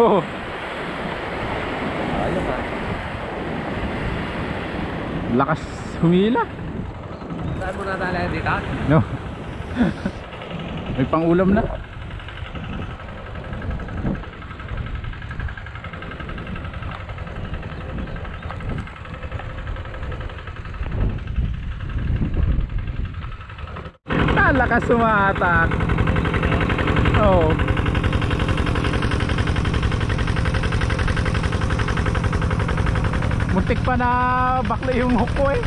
Oo. Ayos ha. Lakas humila. Saan mo nadala dito? No. May pang-ulam na. Lakas sumatak. Oh. Muntik pa na bakla yung hook ko eh.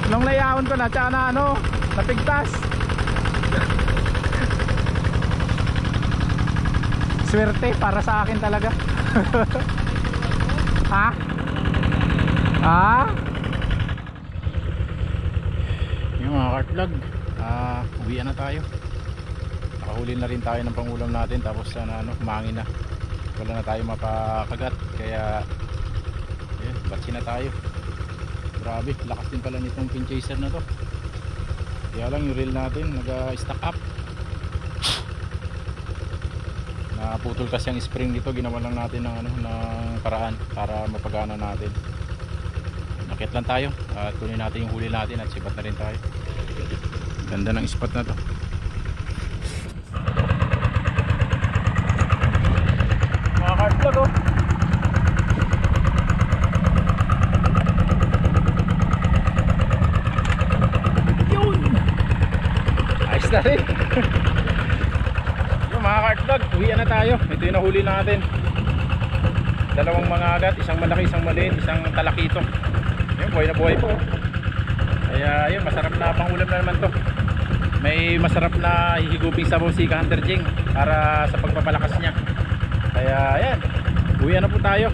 Nung layawon ko na, tsaka na ano, napigtas. Swerte para sa akin talaga. Ha? Ha? Yung mga kartlag, uwian na tayo. Nakahuli na rin tayo ng pangulam natin. Tapos ano, kumangin na. Wala na tayo mapakagat. Kaya batsi na tayo. Grabe, lakas din pala nitong pin chaser na to. Kaya lang yung reel natin nag-stack up. Naputol kasi ang spring dito. Ginawa lang natin ng, ano, ng paraan para mapagana natin. Nakit lang tayo at kunin natin yung huli natin at sipat na rin tayo. Ganda ng spot na to. Mga kartlag oh. Yun! Ayos na rin. Yung mga kartlag, uwian na tayo. Ito yung nahuli natin. Dalawang mga agat, isang malaki, isang maliit, isang talakito. Yun, buhay na buhay po. Kaya yun, masarap na pangulam na naman to. May masarap na hihiguping sabaw si Hunter Jing para sa pagpapalakas niya. Kaya yan, uwian na po tayo.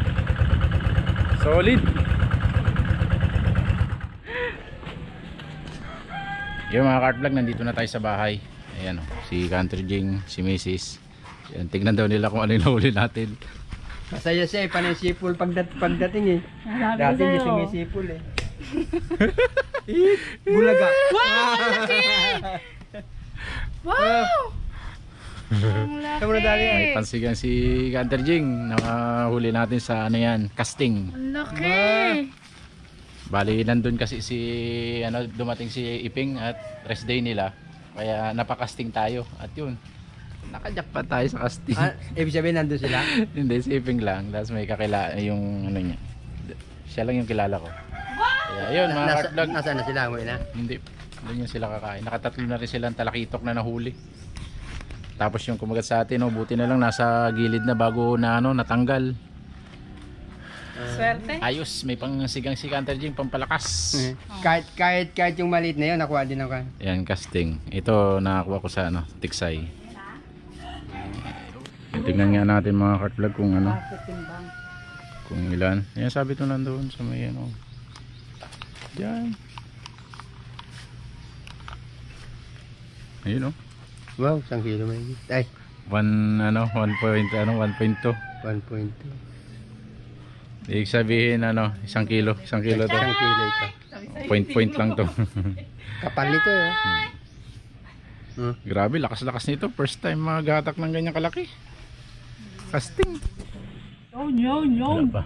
Solid. Yung mga kartlag, nandito na tayo sa bahay. Ayan o, si Hunter Jing, si Mrs. Yan, tignan daw nila kung ano yung nahuli natin. Masaya siya eh, panay sipul pagdating eh. Dati niya sumisipul eh. Bulaga. Wow! Laki! Wow! Ang laki! May pansigan si Hunter Jing. Nakahuli natin sa ano yan, casting. Ang laki! Bali nandun kasi si ano, dumating si Iping at rest day nila. Kaya napakasting tayo. At yun, nakajak pa tayo sa casting. Ibig sabihin nandun sila? Hindi, si Iping lang. Tapos may kakilala yung ano niya. Siya lang yung kilala ko. Kaya yun mga kartlag. Nasaan na sila? Umuwi na? Hindi, doon yung sila kakain. Nakatatlo na rin silang talakitok na nahuli. Tapos yung kumagat sa atin, oh, buti na lang nasa gilid na bago na ano, natanggal. Swerte? Ayos, may pangsigang si Hunter Jing, pampalakas. Kahit yung maliit na yun, nakuha din ako. Yan, casting. Ito nakakuha ko sa ano, tiksay. Tingnan nga natin mga kartlag kung ano, kung ilan. Yan, sabi ito nandoon sa may ano. Diyan. Ayun oh. Wow, 1 kilo may ay 1.2. 1.2. Ibig sabihin ano, 1 kilo. 1 kilo to. 1 kilo ito. Point lang to. Kapal nito eh. Grabe, lakas-lakas nito. First time magatak ng ganyang kalaki. Casting. Wala pa.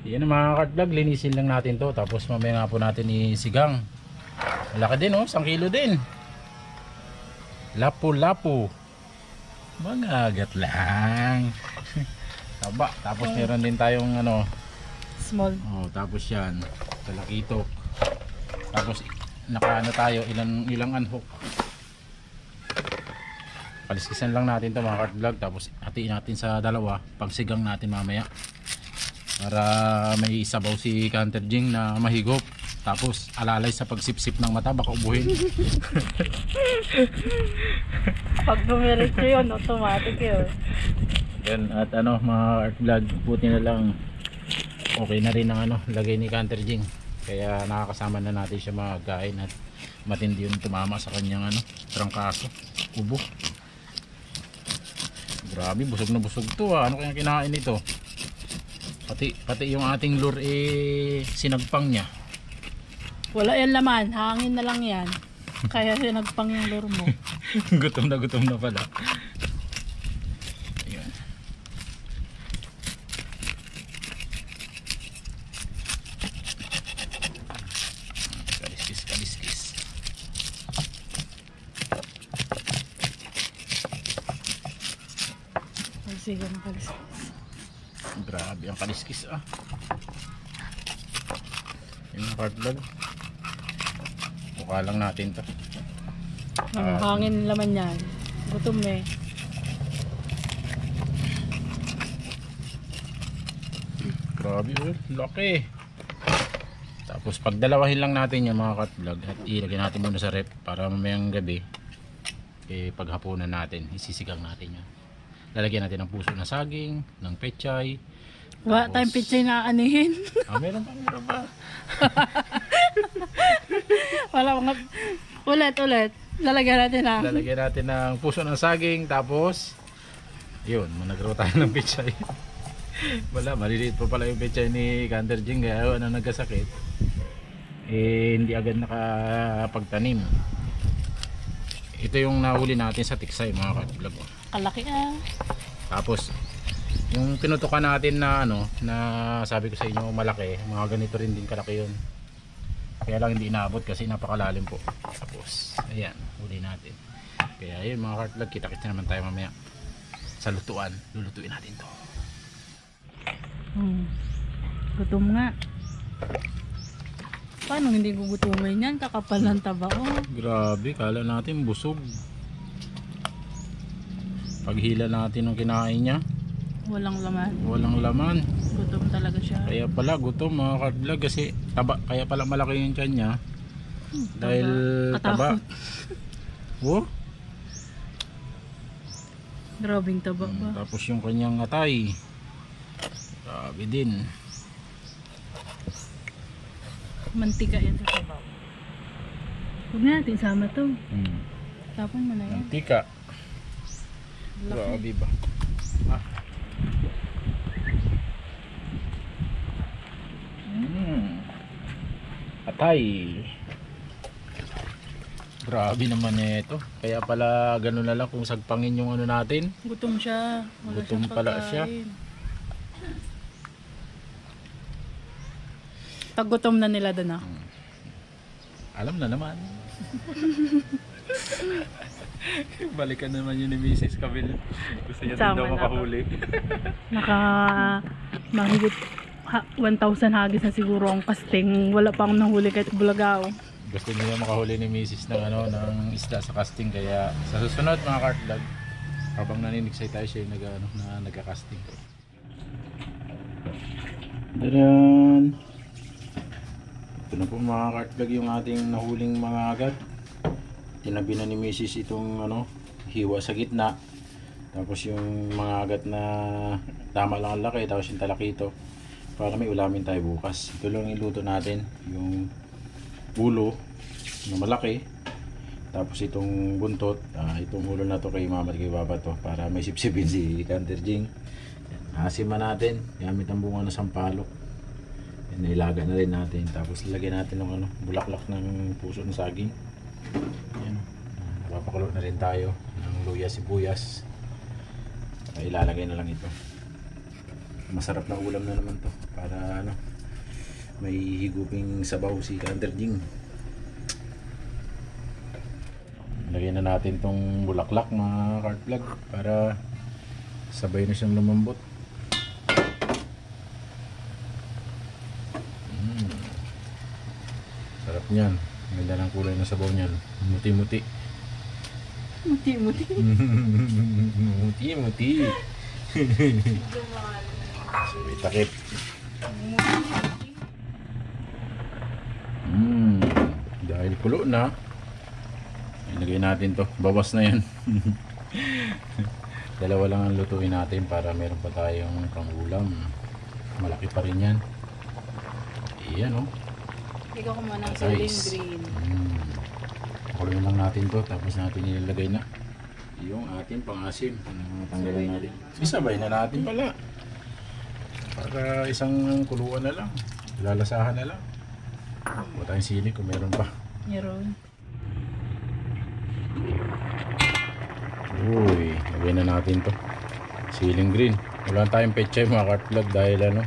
Yan ang mga kartlag, linisin lang natin to. Tapos mamaya nga po natin isigang. Malaki din oh, 1 kilo din. Lapu-lapu. Mga agat lang. Taba. Tapos meron din tayong ano, Small. oh, tapos yan, talakito. Tapos nakaano tayo, ilang unhook. Paliskisan lang natin to mga kartlag. Tapos hatiin natin sa dalawa. Pagsigang natin mamaya. Para may sabaw si Hunter Jing na mahigop. Tapos alalay sa pagsipsip ng mata, baka ubuhin. Pag dumiretso yun, automatic yun. Yan, at ano mga vlog, buti na lang okay na rin ang ano, lagay ni Hunter Jing. Kaya nakakasama na natin siya magkain at matindi yung tumama sa kanyang ano, trangkaso, kubo. Grabe, busog na busog to ah. Ano kaya kinain nito? Pati yung ating lure sinagpang niya. Wala yan laman, hangin na lang yan. Kaya sinagpang yung lure mo. Gutom na pala. Ayan. Siksikan ng kaliskis. Grabe ang kaliskis ah. Yung hard vlog. Mukha lang natin to. Hangin laman yan. Gutom eh. Grabe oh, laki. Tapos pagdalawahin lang natin yung mga cut vlog at ilagay natin muna sa rep para mamayang gabi paghapunan natin, isisigang natin yun. Lalagyan natin ng puso na saging, ng pechay. Wala tayong pichay na anihin. Meron pa. Wala mga... Ulit. Lalagyan natin na. Lalagyan natin ng puso ng saging, tapos yun, nagro tayo ng pechay. Wala, maliliit pa pala yung pechay ni Canter Jing, kaya nagkasakit. Hindi agad nakapagtanim. Ito yung nahuli natin sa tiksay mga ka-vlog. Kalaki ah. Tapos yung tinutukan natin na na sabi ko sa inyo malaki, mga ganito rin din kalaki yun. Kaya lang hindi inaabot kasi napakalalim po. Tapos ayan, huli natin. Kaya yun mga ka-vlog, kita-kita naman tayo mamaya sa lutuan. Lulutuin natin to. Gutom nga. Paano hindi gugutumin yan? Kakapal ng taba oh. Grabe, kala natin busog. Paghila natin ng kinain niya, Walang laman. walang laman. Gutom talaga siya. Kaya pala gutom mga ka-vlog kasi taba, kaya pala malaki yung tiyan niya. Dahil taba. Oh, Grabing taba ba? tapos yung kanyang atay. Grabe din. Mantika yan sa sabaw. Huwag na natin sama to. Tapon mo na yan. Mantika. Laki. Grabe ba? Ah. Atay. Grabe naman ito. Kaya pala ganun na lang kung sagpangin yung natin. Gutom siya. Wala Gutom siyang pala pagkain. siya. Pag gutom na nila doon ah. Alam na naman. Balikan naman yun ni Mrs. Camille. Gusto niya din Sama daw na makahuli. Mahigit 1,000 hagis na siguro ang casting. Wala pa akong nahuli kahit bulagaw. Gusto niya makahuli ni Mrs. ng ng isda sa casting, kaya sa susunod mga ka-vlog habang naninigsay tayo siya yung nagka-casting. Dadan! Ito na po mga ka-vlog yung ating nahuling mga agat. Tinabi na ni Mrs. itong hiwa sa gitna. Tapos yung mga agat na tama lang ang laki, tapos yung talakito para may ulamin tayo bukas. Ito lang iluto natin, yung ulo na malaki, tapos itong buntot, itong ulo na to kay mama at kay baba to para may sipsipin si Canter Jing. Asiman natin gamit ang bunga ng sampalok. Nailaga na rin natin, tapos lagyan natin ng bulaklak ng puso ng saging. Ayan, napapakulo na rin tayo ng luya, sibuyas. Ilalagay na lang ito. Masarap na ulam na naman to para may higuping sabaw si Canter Jing. Lagyan na natin tong bulaklak mga ka-vlog para sabay na siyang lumambot. Sarap niyan. Ganda ng kulay ng sabaw niyan. Muti-muti. Muti-muti. Muti-muti. Sabay takip. Dahil kulo na, ilagay natin to. Bawas na yan. Dalawa lang ang lutuin natin para meron pa tayong pangulam. Malaki pa rin yan. Iyan oh. Ikaw ko muna ng Guys. green. Pakuloyin lang natin to, tapos natin ilalagay na yung ating pang-asim. Tanggalan natin. Isabay na natin pala. Para isang kuluan na lang. Lalasahan na lang. Huwag tayong sili kung meron pa. Meron. Uy, lagay na natin to. Siling green. Wala tayong pechay mga ka-vlog dahil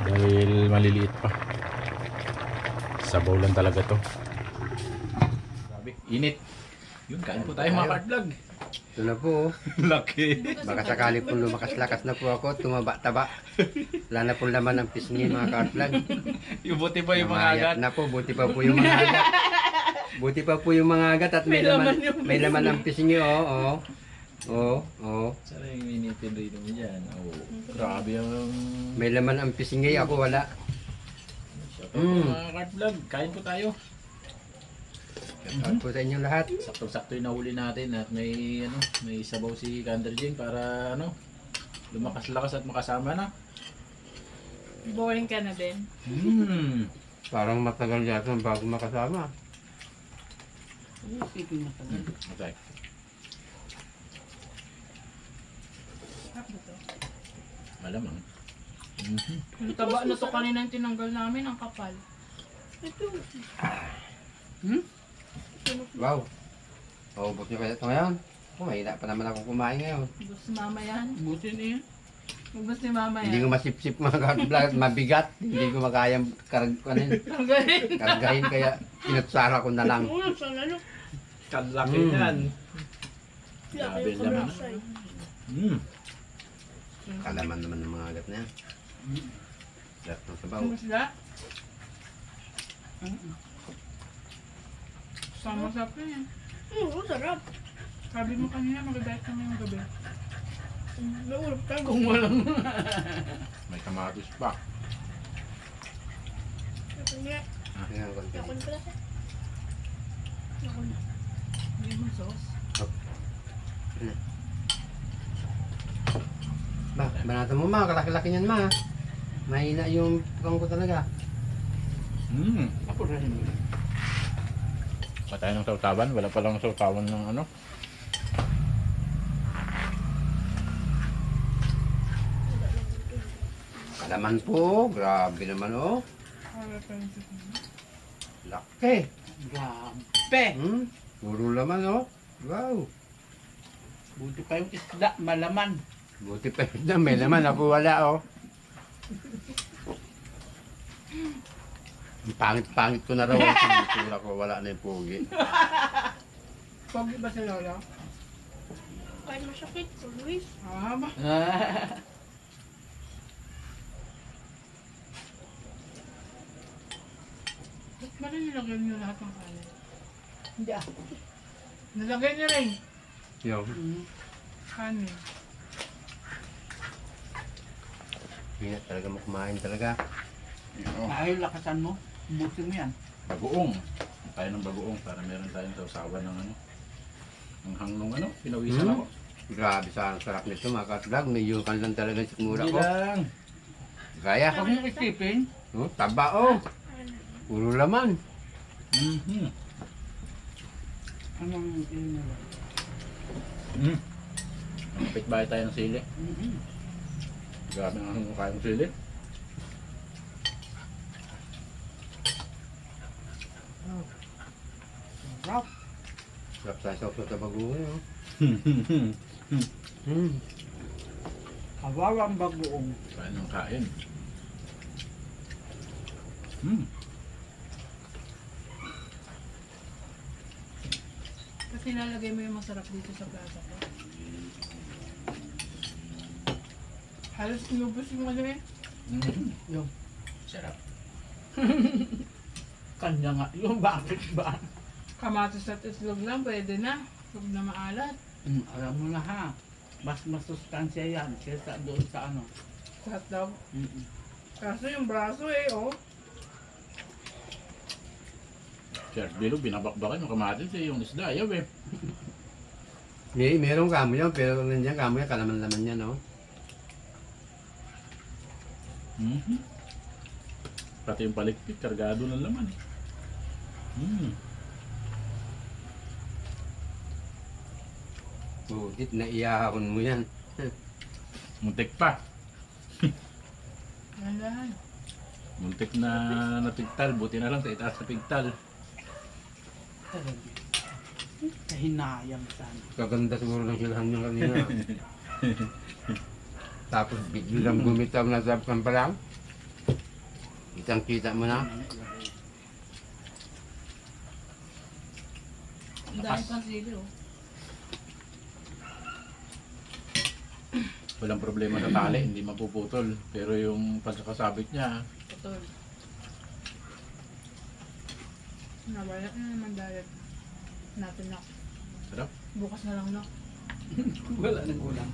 dahil maliliit pa. Sabaw lang talaga to. Grabe, init. Yun, kain po tayo mga ka-vlog. Ito na po. Laki. Baka sakali po lumakas-lakas na po ako, tumaba-taba. Wala na po laman ng pisngi mga ka-vlog. Yung buti pa yung mga agat. Na po, buti pa po yung mga agat. Buti pa po yung mga agat at may laman ng pisngi, oh. Sana yung inipin rin mo dyan. Oh, grabe yung... May laman ang pisngi, ako wala. Mga Kart Vlog, kain po tayo. Shoutout po sa inyo lahat. Saktong-sakto yung nahuli natin at may sabaw si Kanderjing para lumakas-lakas at makasama na. Boring ka na din. Parang matagal yata bago makasama. Okay. Sarap ba to? Malamang. Yung taba na to kanina yung tinanggal namin, ang kapal. Wow. Ubot nyo kaya ito ngayon? Mahina pa naman ako kumain ngayon. Ubus ni mama yan. Buti niya. Ubus ni mama Hindi yan. ko masip-sip mga ka-vlog, mabigat. Hindi ko makayang kargahin kaya inutsara ko na lang. Kalaki yan. Grabe naman. Kalaman naman ng mga agat na yan. Lahat ng sabaw. Masla? Sama-sap na yan. Oo, sarap. Sabi mo kanina, mag-diet kami ng gabi. Naulap ka. Kung walang... May kamatis pa. Yakon nga. Tingnan ko konti. Yakon pala siya. Yakon. Hindi mo sauce. Ba, banata mo ma, kalaki-laki niyan ma. Mahina yung pukang ko talaga. Ako rin. Pa tayo ng sautawan? Wala pa lang sautawan ng Kalaman po, grabe naman oh. Laki. Grabe! Puro laman oh. Wow. Buti pa yung isda, malaman. Buti pa yun na, may laman ako wala oh. Ang pangit-pangit ko na raw ang sinutura ko, wala na yung pugi. Pogi ba si Lola? Kahit masakit, always. Ah, ba? Ba't ba rin nilagay niyo lahat ng kanin? Hindi ah. Nilagay niyo rin. Yung, Kanin. hindi talaga mo kumain talaga. Dahil lakasan mo, busin mo yan. Bagoong. Tayo ng bagoong para meron tayong sausawan ng ng hangnong pinawisan ako. Grabe sa sarap nito mga ka-vlog, may yukan lang talaga sa mura Hindi ko. lang. Gaya Huwag mo isipin. oh, taba oh. Puro laman. Anong yun? Kapit bahay tayo ng sili. Grabe ang kayang sili. Sarap. Sarap sa sauce sa bagoong oh. Kawawang bagoong. Kain ng kain. Kasi nalagay mo yung masarap dito sa plaza ko. Halos inubos yung eh. Yung Sarap. kanya nga. Yung bakit ba? Kamatis at islog lang, pwede na. Huwag na maalat. Alam mo na ha. Mas masustansya yan kaysa doon sa ano. Sa hotdog. Mm-mm. Kaso yung braso oh. Sir, Bilo, binabakbakan yung kamatis yung isda. Ayaw eh. Meron kamo yan, pero nandiyan kamo yan, kalaman-laman yan oh. Pati yung palikpik, kargado ng laman. Budit na iahon mo yan. Muntik pa. Ayan. Muntik na napigtal. Buti na lang sa itaas na pigtal. Talaga. Kahinayang sana. Kaganda siguro ng silhan niya kanina. Tapos biglang bumitaw na sa pa lang. Kitang-kita mo na. Ang dahil pang sili oh. walang problema sa tali, hindi mapuputol. Pero yung pagkakasabit niya, Putol. Nawala na naman diet natin na. sarap. Bukas na lang na. Wala nang ulam.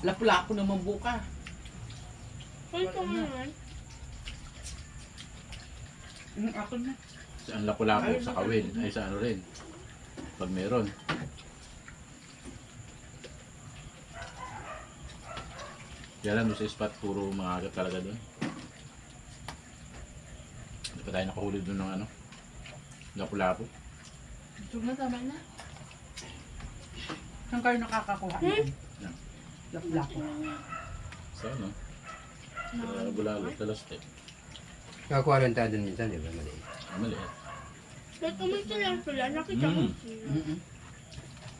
Lapla ko naman buka. Ay, ito naman. Ako na. Sa ang lapu-lapu, sa kawil, ay sa ano rin. Pag meron. Kaya lang doon sa spot, puro mga agat talaga doon. Hindi pa tayo nakahuli doon ng ano, lapu-lapu. Ito na, tama na. Saan kayo nakakakuha niyan? Yan. Lapla ko. Sa ano? Sa Bulalo, Talastek. Nakakuha rin tayo dun minsan, di ba? Maliit. Maliit. Kahit kumunti lang sila, nakita ko Mm. sila. Mm-mm.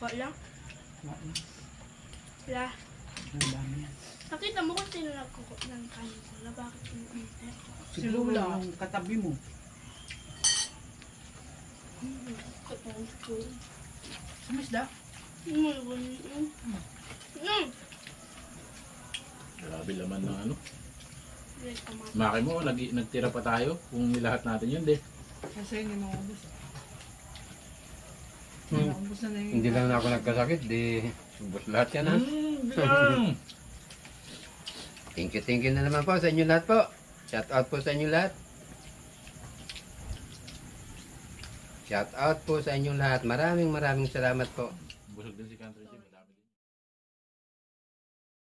Wala. Wala. Ang dami yan. Nakita mo kung sino nagkukot ng kanin ko na bakit kumunti. Si Lula, yung katabi mo. Katulad ko. Sumisda. Grabe laman ng ano. Yes, tama. Maki mo, nagtira pa tayo. Kung nilahat natin yun, de. Kasi hindi maubos. Hmm. Maubos na yung... Hindi lang ako nagkasakit, di subos lahat yan ha. Bilang! Thank you na naman po sa inyo lahat po. Shout out po sa inyo lahat. Shout out po sa inyo lahat. Maraming salamat po. Busog din si Country Chip.